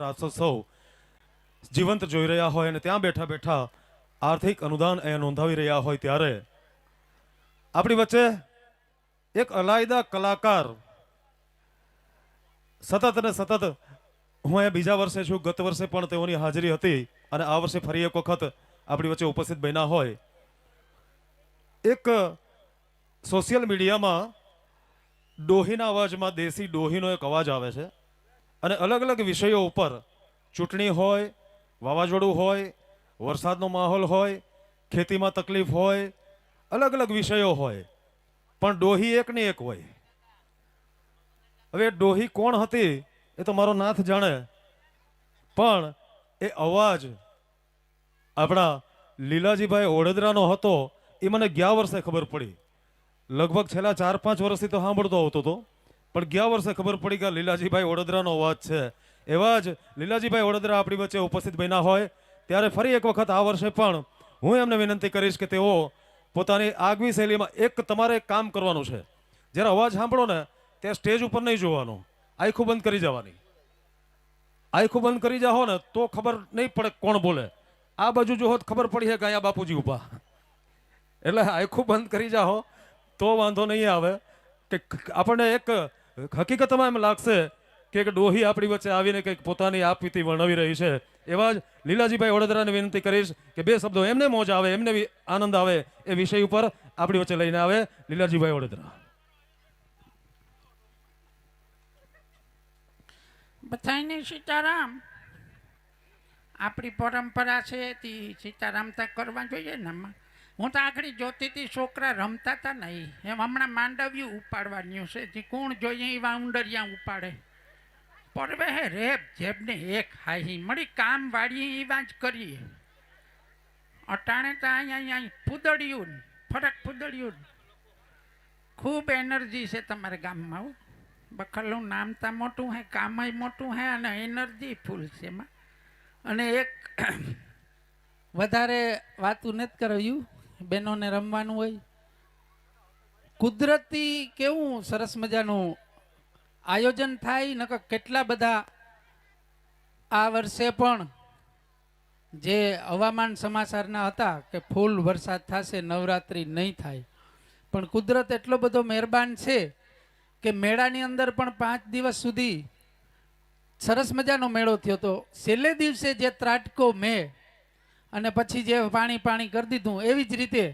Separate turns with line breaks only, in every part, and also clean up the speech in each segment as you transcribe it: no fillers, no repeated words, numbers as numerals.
રાસોત્સવ જીવંત જોઈ રહ્યા હોય અને ત્યાં બેઠા બેઠા આર્થિક અનુદાન અહીંયા નોંધાવી રહ્યા હોય ત્યારે આપણી વચ્ચે એક અલાયદા કલાકાર સતત અને સતત, હું અહીંયા બીજા વર્ષે છું, ગત વર્ષે પણ તેઓની હાજરી હતી અને આ વર્ષે ફરી એક વખત આપણી વચ્ચે ઉપસ્થિત બન્યા હોય. એક સોશિયલ મીડિયામાં ડોહીના અવાજમાં દેશી ડોહીનો એક અવાજ આવે છે અને અલગ અલગ વિષયો ઉપર, ચૂંટણી હોય, વાવાઝોડું હોય, વરસાદનો માહોલ હોય, ખેતીમાં તકલીફ હોય, અલગ અલગ વિષયો હોય, પણ ડોહી એક ને એક હોય. હવે ડોહી કોણ હતી એ તો મારો નાથ જાણે, પણ એ અવાજ આપણા લીલાજીભાઈ ઓડેદરાનો હતો એ મને ગયા વર્ષે ખબર પડી. લગભગ છેલ્લા 4-5 વર્ષથી તો સાંભળતો આવતો હતો, પણ ગયા વર્ષે ખબર પડી કે લીલાજીભાઈ ઓડેદરાનો અવાજ છે. એવા જ લીલાજીભાઈ ઓડેદરા આપણી વચ્ચે ઉપસ્થિત બન્યા હોય ત્યારે ફરી એક વખત આ વર્ષે પણ હું એમને વિનંતી કરીશ કે તેઓ પોતાની આગવી શૈલીમાં તમારે એક કામ કરવાનું છે. જ્યારે અવાજ સાંભળો ને ત્યાં સ્ટેજ ઉપર નહીં જોવાનું, આંખો બંધ કરી જવાની. આંખો બંધ કરી જાઓ ને તો ખબર નહીં પડે કોણ બોલે. આ બાજુ જો હોત ખબર પડી છે કે અહીંયા બાપુજી ઉભા, એટલે આંખો બંધ કરી જાઓ તો વાંધો નહીં આવે. કે આપણને એક હકીકતમાં એમ લાગશે કે એક ડોહી આપણી વચ્ચે આવીને કંઈક પોતાની આપવીતી વર્ણવી રહી છે. એવા જ લીલાજીભાઈ ઓડેદરાને વિનંતી કરીશ કે બે શબ્દો એમને મોજ આવે, એમને આનંદ આવે એ વિષય ઉપર આપણી વચ્ચે લઈને આવે લીલાજીભાઈ ઓડેદરા.
બધાને સીતારામ. આપણી પરંપરા છે તે સીતારામ તો કરવા જોઈએ ને. હું તો આગળ જોતી હતી છોકરા રમતા હતા નહીં એમ, હમણાં માંડવ્યું ઉપાડવાનું છે. જે કોણ જોઈએ એવા ઉંડરિયા ઉપાડે. પરવે હે રેપ જેબને એક હાહી મળી કામ વાળીએ એવા જ કરીએ. અટાણે તો અહીંયા ફૂદડ્યું ફરક ફૂદડ્યું. ખૂબ એનર્જી છે તમારા ગામમાં. બખલનું નામ તો મોટું હે, કામય મોટું હે અને એનર્જી ફૂલ છે એમાં. અને એક વધારે વાતું નથી કરાવ્યું, બહેનોને રમવાનું હોય. કુદરતી કેવું સરસ મજાનું આયોજન થાય. નકર કેટલા બધા આ વર્ષે પણ જે હવામાન સમાચારના હતા કે ફૂલ વરસાદ થશે, નવરાત્રિ નહીં થાય, પણ કુદરત એટલો બધો મહેરબાન છે કે મેળાની અંદર પણ 5 દિવસ સુધી સરસ મજાનો મેળો થયો હતો. છેલ્લે દિવસે જે ત્રાટકો મેં અને પછી જે પાણી કરી દીધું, એવી જ રીતે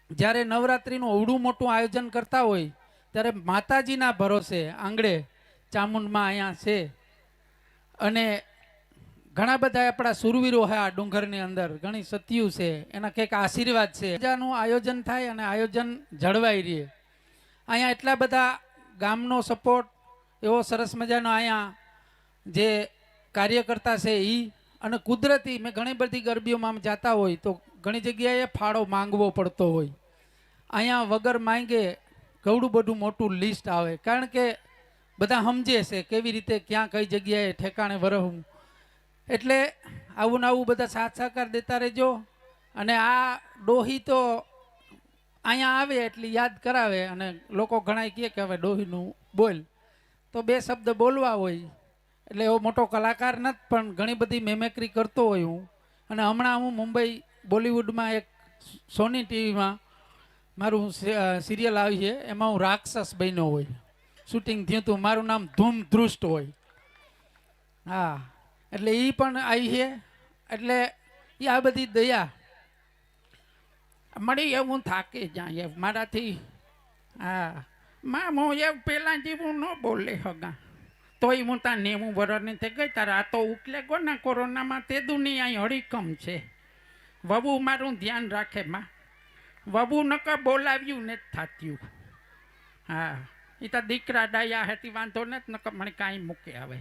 જ્યારે નવરાત્રિનું અવડું મોટું આયોજન કરતા હોય ત્યારે માતાજીના ભરોસે આંગળે ચામુંડમાં અહીંયા છે અને ઘણા બધા આપણા સુરવીરો છે આ ડુંગરની અંદર, ઘણી સત્યું છે, એના કંઈક આશીર્વાદ છે. મજાનું આયોજન થાય અને આયોજન જળવાઈ રહે. અહીંયા એટલા બધા ગામનો સપોર્ટ એવો સરસ મજાનો અહીંયા જે કાર્યકર્તા છે એ, અને કુદરતી મેં ઘણી બધી ગરબીઓમાં જતા હોય તો ઘણી જગ્યાએ ફાળો માંગવો પડતો હોય. અહીંયા વગર માંગે ઘણું બધું મોટું લિસ્ટ આવે, કારણ કે બધા સમજે છે કેવી રીતે ક્યાં કઈ જગ્યાએ ઠેકાણે વરહવું. એટલે આવું ને આવું બધા સાથ સહકાર દેતા રહેજો. અને આ ડોહી તો અહીંયા આવે એટલે યાદ કરાવે અને લોકો ઘણા કહે કે હવે ડોહીનું બોલ, તો 2 શબ્દ બોલવા હોય. એટલે એવો મોટો કલાકાર નથી પણ ઘણી બધી મેમેક્રી કરતો હોય હું. અને હમણાં હું મુંબઈ બોલિવૂડમાં એક સોની ટીવીમાં મારું સિરિયલ આવી છે, એમાં હું રાક્ષસ બન્યો હોય. શૂટિંગ થયું હતું, મારું નામ ધૂમ ધ્રુષ્ટ હોય. હા, એટલે એ પણ આવી છે. એટલે એ આ બધી દયા મળી એવું થાકે જાય મારાથી. હા, હું એવું પહેલાં જેવું ન બોલે હગા, તોય હું ત્યાં 90 વર્ષની થઈ ગઈ. તારા આ તો ઉકલે ગો ને કોરોનામાં તે દુનિયા અહીં હળીકમ છે. વહુ મારું ધ્યાન રાખે માં, વહુ નકર બોલાવ્યું ને જ થાત્યું. હા, એ તો દીકરા ડાયા હતી વાંધો ને જ, નકર મને કાંઈ મૂકે આવે.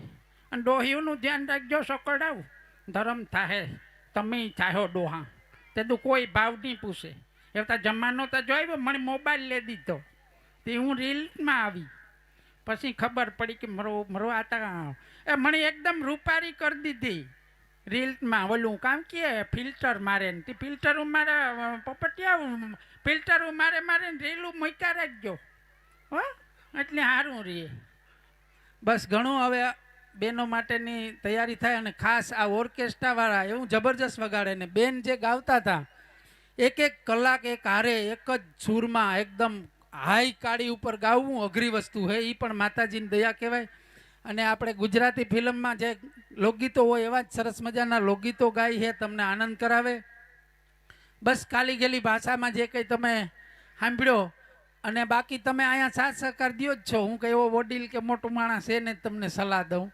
અને ડોહીઓનું ધ્યાન રાખજો સકડાવ, ધરમ થાહે તમે થાહો ડોહા. તે તું કોઈ ભાવ નહીં પૂછે. એ તો જમાનો તો જોયો, મને મોબાઈલ લઈ દીધો તે હું રીલમાં આવી. પછી ખબર પડી કે મરો આતા એ મને એકદમ રૂપારી કરી દીધી રીલ્સમાં. ઓલું કામ કે ફિલ્ટર મારે ને તે ફિલ્ટર મારે પોપટિયા ફિલ્ટર મારે ને રીલું મૂક્યા રાખજો હો, એટલે સારું રહે. બસ ઘણું હવે બેનો માટેની તૈયારી થાય અને ખાસ આ ઓર્કેસ્ટ્રા વાળા એવું જબરજસ્ત વગાડે ને બેન જે ગાવતા હતા એક એક કલાક એક હારે એક જ સૂરમાં એકદમ હાઈ કાળી ઉપર ગાવું અઘરી વસ્તુ છે, એ પણ માતાજીની દયા કહેવાય. અને આપણે ગુજરાતી ફિલ્મમાં જે લોકગીતો હોય એવા જ સરસ મજાના લોકગીતો ગાય છે, તમને આનંદ કરાવે. બસ કાલી ગયેલી ભાષામાં જે કંઈ તમે સાંભળ્યો અને બાકી તમે અહીંયા સાથ સહકાર દો જ છો. હું કંઈ એવો વડીલ કે મોટું માણસ છે ને તમને સલાહ દઉં.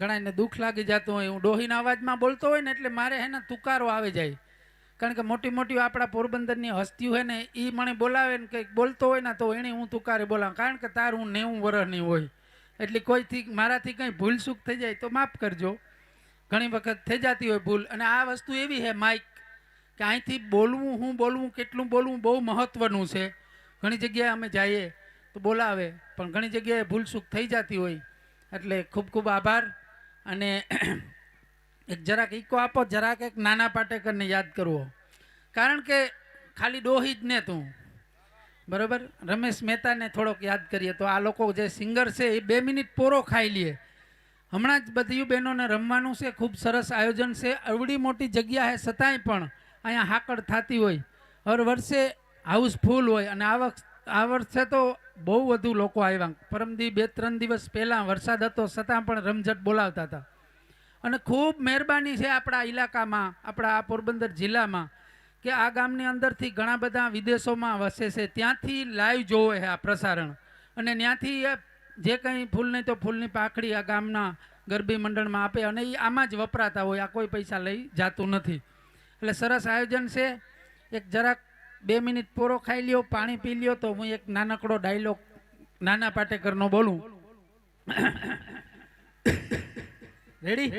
ઘણાને દુઃખ લાગી જતું હોય, હું ડોહીના અવાજમાં બોલતો હોય ને એટલે મારે એને તુકારો આવી જાય. કારણ કે મોટી મોટી આપણા પોરબંદરની હસ્તીઓ હોય ને એ મને બોલાવે ને કંઈક બોલતો હોય ને તો એને હું તુકારે બોલાવું. કારણ કે તાર હું 90 વર્ષની હોય એટલે કોઈથી મારાથી કંઈ ભૂલચૂક થઈ જાય તો માફ કરજો. ઘણી વખત થઈ જતી હોય ભૂલ. અને આ વસ્તુ એવી છે માઇક કે અહીંથી બોલવું, હું બોલવું, કેટલું બોલવું બહુ મહત્ત્વનું છે. ઘણી જગ્યાએ અમે જઈએ તો બોલાવે પણ ઘણી જગ્યાએ ભૂલચૂક થઈ જતી હોય. એટલે ખૂબ ખૂબ આભાર. અને એક જરાક ઈકો આપો, જરાક એક નાના પાટેકરને યાદ કરવો. કારણ કે ખાલી ડોહી જ ને તું બરાબર, રમેશ મહેતાને થોડોક યાદ કરીએ તો આ લોકો જે સિંગર છે એ 2 મિનિટ પોરો ખાઈ લે. હમણાં જ બધી બહેનોને રમવાનું છે, ખૂબ સરસ આયોજન છે. અવડી મોટી જગ્યા છે છતાંય પણ અહીંયા હાકડ થતી હોય. હર વર્ષે હાઉસફુલ હોય. અને આ વર્ષે તો બહુ વધુ લોકો આવ્યા. પરમદી 2-3 દિવસ પહેલાં વરસાદ હતો છતાં પણ રમઝટ બોલાવતા હતા. અને ખૂબ મહેરબાની છે આપણા ઇલાકામાં, આપણા આ પોરબંદર જિલ્લામાં કે આ ગામની અંદરથી ઘણા બધા વિદેશોમાં વસે છે, ત્યાંથી લાઈવ જોવે છે આ પ્રસારણ. અને ત્યાંથી જે કંઈ ફૂલ નહીં તો ફૂલની પાખડી આ ગામના ગરબી મંડળમાં આપે અને એ આમાં જ વપરાતા હોય. આ કોઈ પૈસા લઈ જાતું નથી. એટલે સરસ આયોજન છે. એક જરાક 2 મિનિટ પોરો ખાઈ લ્યો, પાણી પી લ્યો તો હું એક નાનકડો ડાયલોગ નાના પાટેકરનો બોલું. રેડી?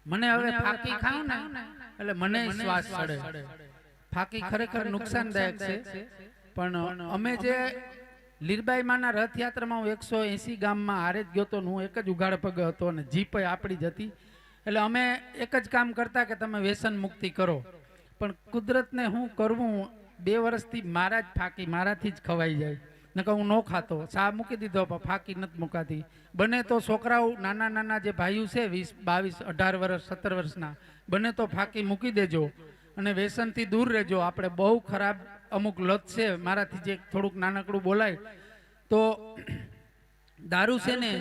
મને હવે ફાકી ખાઉં ને એટલે મને શ્વાસ ચડે. ફાકી ખરેખર નુકસાનદાયક છે. પણ અમે જે લીરબાઈ માના રથયાત્રામાં હું 180 ગામમાં હારે જ ગયો તો હું એક જ ઉઘાડ પગે હતો અને જીપ આપણી જ હતી. એટલે અમે એક જ કામ કરતા કે તમે વ્યસન મુક્તિ કરો. પણ કુદરતને હું કરવું, 2 વર્ષથી મારા જ ફાકી મારાથી જ ખવાઈ જાય. નકર હું ન ખાતો, ચા મૂકી દીધો પણ ફાકી નથી મુકાતી. બને તો છોકરાઓ નાના નાના જે ભાઈઓ છે 20, 22, 18 વર્ષ, 17 વર્ષના, બને તો ફાકી મૂકી દેજો અને વ્યસનથી દૂર રહેજો. આપણે બહુ ખરાબ અમુક લત છે. મારાથી જે થોડુંક નાનકડું બોલાય તો દારૂ છે ને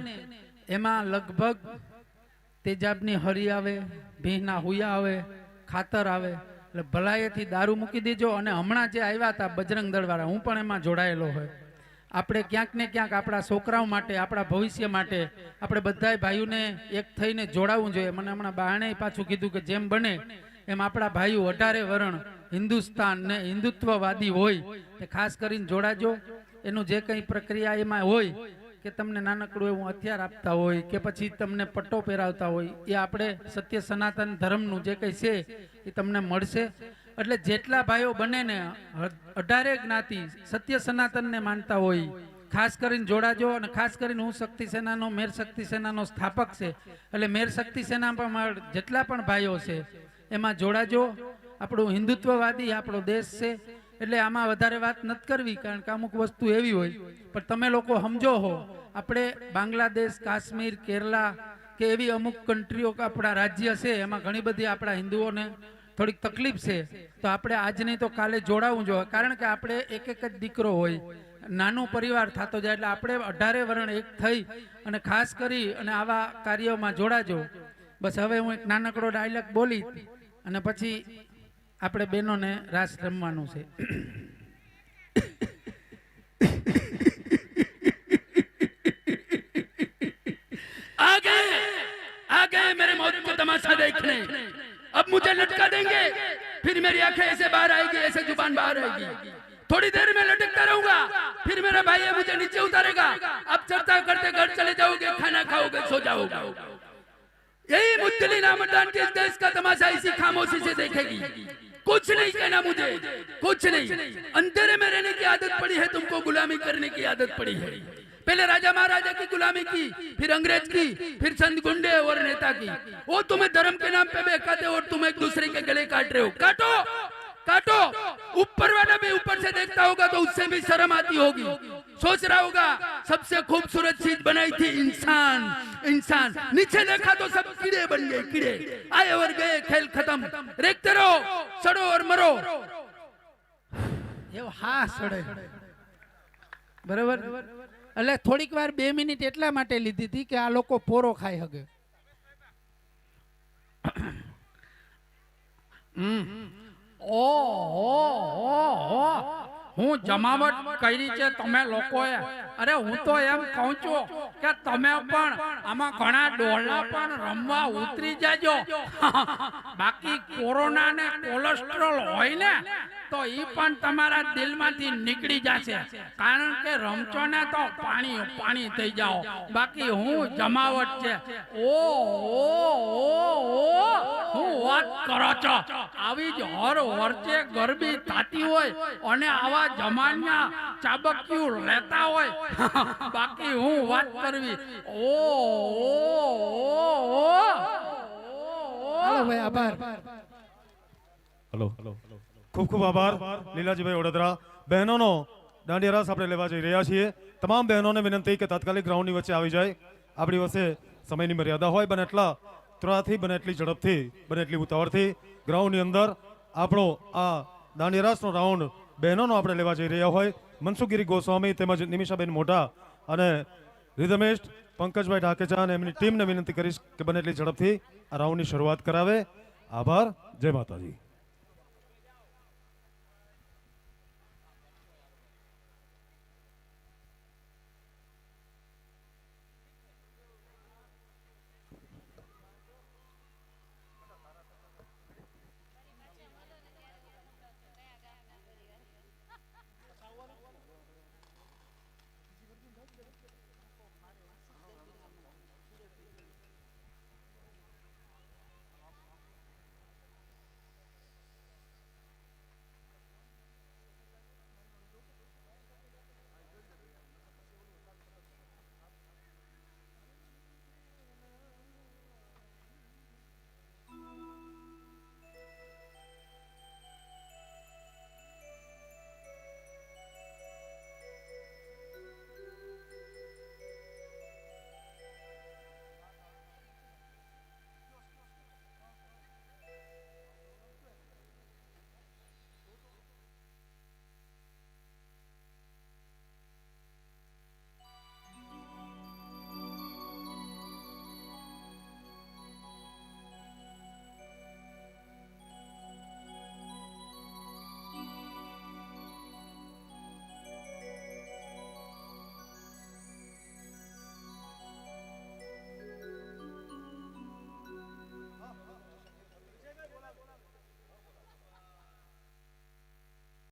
એમાં લગભગ તેજાબની હરી આવે, ભીંના હુયા આવે, ખાતર આવે. એટલે ભલાઈથી દારૂ મૂકી દેજો. અને હમણાં જે આવ્યા હતા બજરંગ દળવાળા, હું પણ એમાં જોડાયેલો હોય. આપણે ક્યાંક ને ક્યાંક આપણા છોકરાઓ માટે, આપણા ભવિષ્ય માટે આપણે બધાય ભાઈઓને એક થઈને જોડાવવું જોઈએ. મને હમણાં બહાણે પાછું કીધું કે જેમ બને એમ આપણા ભાઈઓ 18 વરણ હિન્દુસ્તાન ને હિન્દુત્વવાદી હોય એ ખાસ કરીને જોડાજો. એનું જે કંઈ પ્રક્રિયા એમાં હોય કે તમને નાનકડું એવું હથિયાર આપતા હોય કે પછી તમને પટ્ટો પહેરાવતા હોય, એ આપણે સત્ય સનાતન ધર્મનું જે કંઈ છે એ તમને મળશે. એટલે જેટલા ભાઈઓ બને ને 18 જ્ઞાતિ સત્ય સનાતનને માનતા હોય ખાસ કરીને જોડાજો. અને ખાસ કરીને હું શક્તિ સેનાનો, મેર શક્તિ સેનાનો સ્થાપક છે. એટલે મેર શક્તિ સેના પણ જેટલા પણ ભાઈઓ છે એમાં જોડાજો. આપણું હિન્દુત્વવાદી આપણો દેશ છે એટલે આમાં વધારે વાત નથી કરવી, કારણ કે અમુક વસ્તુ એવી હોય. પણ તમે લોકો સમજો હો, આપણે બાંગ્લાદેશ, કાશ્મીર, કેરલા કે એવી અમુક કન્ટ્રીઓ આપણા રાજ્ય છે એમાં ઘણી બધી આપણા હિન્દુઓને થોડીક તકલીફ છે. તો આપણે આજ નહીં તો કાલે જોડાવું જોઈએ. કારણ કે આપણે એક જ દીકરો હોય, નાનું પરિવાર થતો જાય. એટલે આપણે 18 વરણ એક થઈ અને ખાસ કરી અને આવા કાર્યોમાં જોડાજો. બસ હવે હું એક નાનકડો ડાયલોગ બોલી અને પછી આપણે બહેનોને રાસ રમવાનું છે.
आ गए मेरे मौत को तमाशा देखने, अब मुझे लटका देंगे, फिर मेरी आंखें ऐसे बाहर आएगी, ऐसे जुबान बाहर आएगी. थोड़ी देर में लटकता रहूंगा, फिर मेरा भाई मुझे नीचे उतारेगा. अब चर्चा करते घर चले जाओगे, खाना खाओगे, सो जाओगे. यही मुद्दली नामदान के इस देश का तमाशा इसी खामोशी से देखेगी. कुछ नहीं कहना मुझे, कुछ नहीं. अंधेरे में रहने की आदत पड़ी है तुमको, गुलामी करने की आदत पड़ी है. पहले राजा महाराजा की गुलामी की, फिर अंग्रेज की, फिर संत गुंडे और नेता की. वो तुम्हें धर्म के नाम पे बेकाते और तुम एक दूसरे के गले काट रहे हो. काटो काटो. ऊपर वाला भी ऊपर से देखता होगा तो उससे भी शर्म आती होगी. सोच रहा होगा सबसे खूबसूरत चीज बनाई थी इंसान। इंसान नीचे देखा तो सब कीड़े बन गए, कीड़े आए और गए, खेल खत्म। देखते रहो, सड़ो और मरो।
એવું હા સડે બરાબર. એટલે થોડીક વાર 2 મિનિટ એટલા માટે લીધી હતી કે આ લોકો પોરો ખાઈ હગે.
હું જમાવટ કરી છે તમે લોકોએ. અરે હું તો એમ કહું છું કે તમે પણ આમાં ઘણા ડોલા પણ રમવા ઉતરી જાજો. બાકી કોરોના ને કોલેસ્ટ્રોલ હોય ને તો ઈ પણ તમારા દિલમાંથી નીકળી જશે. કારણ કે રમશો ને તો પાણી પાણી થઈ જાઓ. બાકી હું જમાવટ છે. હું વાત કરો છો. આવી જ હર વર્ષે ગરબી થતી હોય અને આવા જમાન્યા ચાબક્યું લેતા હોય. બાકી હું વાત કરવી.
હાલો ભાઈ, આભાર.
હલો, ખૂબ ખૂબ આભાર લીલાજીભાઈ ઓડેદરા. બહેનોનો દાંડિયા રાસ આપણે લેવા જઈ રહ્યા છીએ. તમામ બહેનોને વિનંતી કે તાત્કાલિક ગ્રાઉન્ડની વચ્ચે આવી જાય. આપણી વચ્ચે સમયની મર્યાદા હોય, બને એટલા ત્રાથી, બને એટલી ઝડપથી, બને એટલી ઉતાવળથી ગ્રાઉન્ડની અંદર આપણો આ દાંડિયા રાસનો રાઉન્ડ બહેનોનો આપણે લેવા જઈ રહ્યા હોય. મનસુખગીરી ગોસ્વામી તેમજ નિમિષાબેન મોઢા અને રિધમિસ્ટ પંકજભાઈ ઢાકેચા અને એમની ટીમને વિનંતી કરીશ કે બને એટલી ઝડપથી આ રાઉન્ડની શરૂઆત કરાવે. આભાર. જય માતાજી.